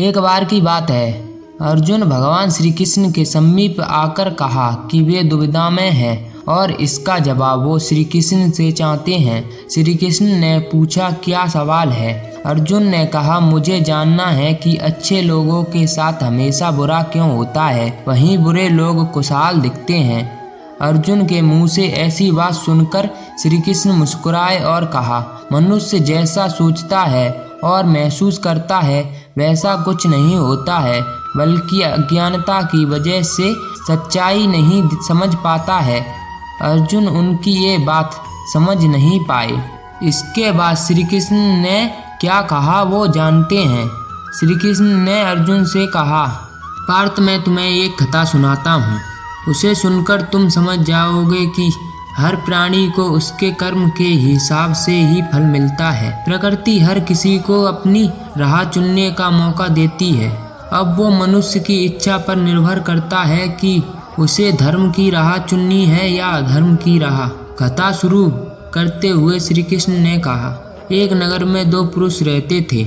एक बार की बात है, अर्जुन भगवान श्री कृष्ण के समीप आकर कहा कि वे दुविधा में हैं और इसका जवाब वो श्री कृष्ण से चाहते हैं। श्री कृष्ण ने पूछा, क्या सवाल है? अर्जुन ने कहा, मुझे जानना है कि अच्छे लोगों के साथ हमेशा बुरा क्यों होता है, वहीं बुरे लोग खुशहाल दिखते हैं। अर्जुन के मुंह से ऐसी बात सुनकर श्री कृष्ण मुस्कुराए और कहा, मनुष्य जैसा सोचता है और महसूस करता है वैसा कुछ नहीं होता है, बल्कि अज्ञानता की वजह से सच्चाई नहीं समझ पाता है। अर्जुन उनकी ये बात समझ नहीं पाए। इसके बाद श्री कृष्ण ने क्या कहा वो जानते हैं। श्री कृष्ण ने अर्जुन से कहा, पार्थ, मैं तुम्हें एक कथा सुनाता हूँ। उसे सुनकर तुम समझ जाओगे कि हर प्राणी को उसके कर्म के हिसाब से ही फल मिलता है। प्रकृति हर किसी को अपनी राह चुनने का मौका देती है। अब वो मनुष्य की इच्छा पर निर्भर करता है कि उसे धर्म की राह चुननी है या अधर्म की राह। कथा शुरू करते हुए श्री कृष्ण ने कहा, एक नगर में दो पुरुष रहते थे।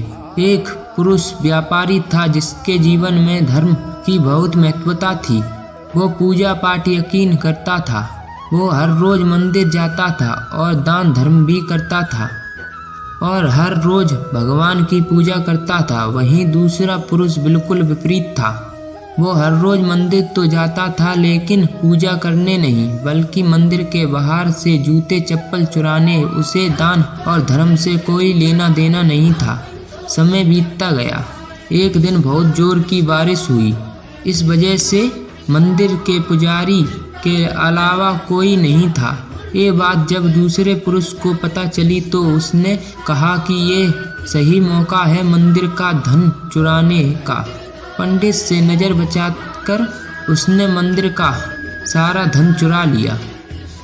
एक पुरुष व्यापारी था जिसके जीवन में धर्म की बहुत महत्वता थी। वो पूजा पाठ यकीन करता था। वो हर रोज मंदिर जाता था और दान धर्म भी करता था और हर रोज भगवान की पूजा करता था। वहीं दूसरा पुरुष बिल्कुल विपरीत था। वो हर रोज मंदिर तो जाता था लेकिन पूजा करने नहीं, बल्कि मंदिर के बाहर से जूते चप्पल चुराने। उसे दान और धर्म से कोई लेना देना नहीं था। समय बीतता गया। एक दिन बहुत जोर की बारिश हुई। इस वजह से मंदिर के पुजारी के अलावा कोई नहीं था। ये बात जब दूसरे पुरुष को पता चली तो उसने कहा कि ये सही मौका है मंदिर का धन चुराने का। पंडित से नज़र बचाकर उसने मंदिर का सारा धन चुरा लिया।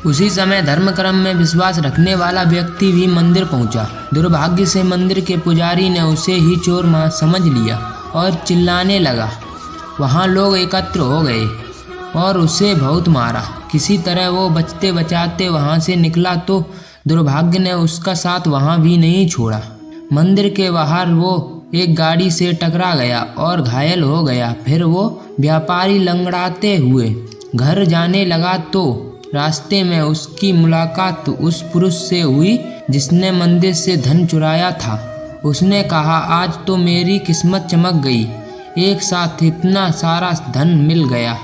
उसी समय धर्म कर्म में विश्वास रखने वाला व्यक्ति भी मंदिर पहुंचा। दुर्भाग्य से मंदिर के पुजारी ने उसे ही चोर समझ लिया और चिल्लाने लगा। वहां लोग एकत्र हो गए और उसे बहुत मारा। किसी तरह वो बचते बचाते वहां से निकला तो दुर्भाग्य ने उसका साथ वहां भी नहीं छोड़ा। मंदिर के बाहर वो एक गाड़ी से टकरा गया और घायल हो गया। फिर वो व्यापारी लंगड़ाते हुए घर जाने लगा तो रास्ते में उसकी मुलाकात उस पुरुष से हुई जिसने मंदिर से धन चुराया था। उसने कहा, आज तो मेरी किस्मत चमक गई, एक साथ इतना सारा धन मिल गया।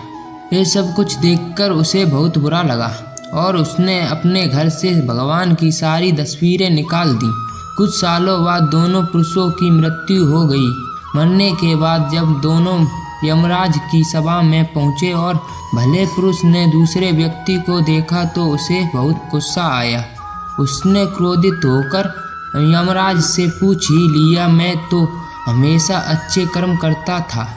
ये सब कुछ देखकर उसे बहुत बुरा लगा और उसने अपने घर से भगवान की सारी तस्वीरें निकाल दी। कुछ सालों बाद दोनों पुरुषों की मृत्यु हो गई। मरने के बाद जब दोनों यमराज की सभा में पहुंचे और भले पुरुष ने दूसरे व्यक्ति को देखा तो उसे बहुत गुस्सा आया। उसने क्रोधित होकर यमराज से पूछ ही लिया, मैं तो हमेशा अच्छे कर्म करता था,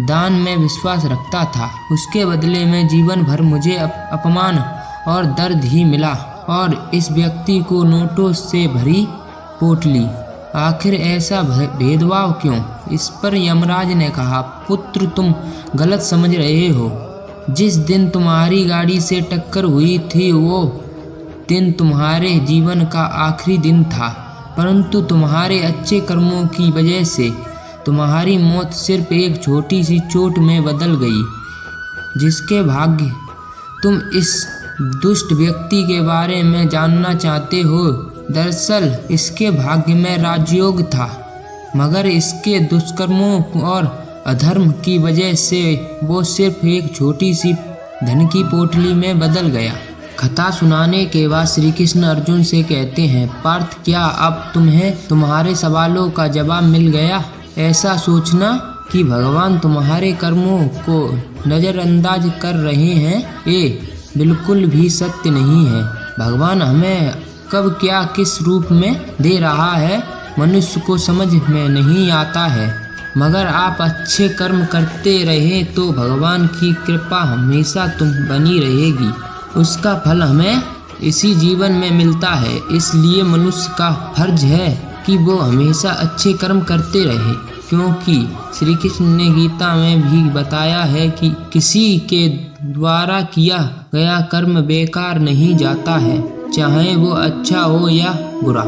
दान में विश्वास रखता था, उसके बदले में जीवन भर मुझे अपमान और दर्द ही मिला और इस व्यक्ति को नोटों से भरी पोटली। आखिर ऐसा भेदभाव क्यों? इस पर यमराज ने कहा, पुत्र, तुम गलत समझ रहे हो। जिस दिन तुम्हारी गाड़ी से टक्कर हुई थी वो दिन तुम्हारे जीवन का आखिरी दिन था, परंतु तुम्हारे अच्छे कर्मों की वजह से तुम्हारी मौत सिर्फ एक छोटी सी चोट में बदल गई। जिसके भाग्य तुम इस दुष्ट व्यक्ति के बारे में जानना चाहते हो, दरअसल इसके भाग्य में राजयोग था, मगर इसके दुष्कर्मों और अधर्म की वजह से वो सिर्फ एक छोटी सी धन की पोटली में बदल गया। कथा सुनाने के बाद श्री कृष्ण अर्जुन से कहते हैं, पार्थ, क्या अब तुम्हें तुम्हारे सवालों का जवाब मिल गया? ऐसा सोचना कि भगवान तुम्हारे कर्मों को नज़रअंदाज कर रहे हैं, ये बिल्कुल भी सत्य नहीं है। भगवान हमें कब क्या किस रूप में दे रहा है मनुष्य को समझ में नहीं आता है, मगर आप अच्छे कर्म करते रहे तो भगवान की कृपा हमेशा तुम बनी रहेगी। उसका फल हमें इसी जीवन में मिलता है। इसलिए मनुष्य का फर्ज है कि वो हमेशा अच्छे कर्म करते रहे, क्योंकि श्री कृष्ण ने गीता में भी बताया है कि किसी के द्वारा किया गया कर्म बेकार नहीं जाता है, चाहे वो अच्छा हो या बुरा।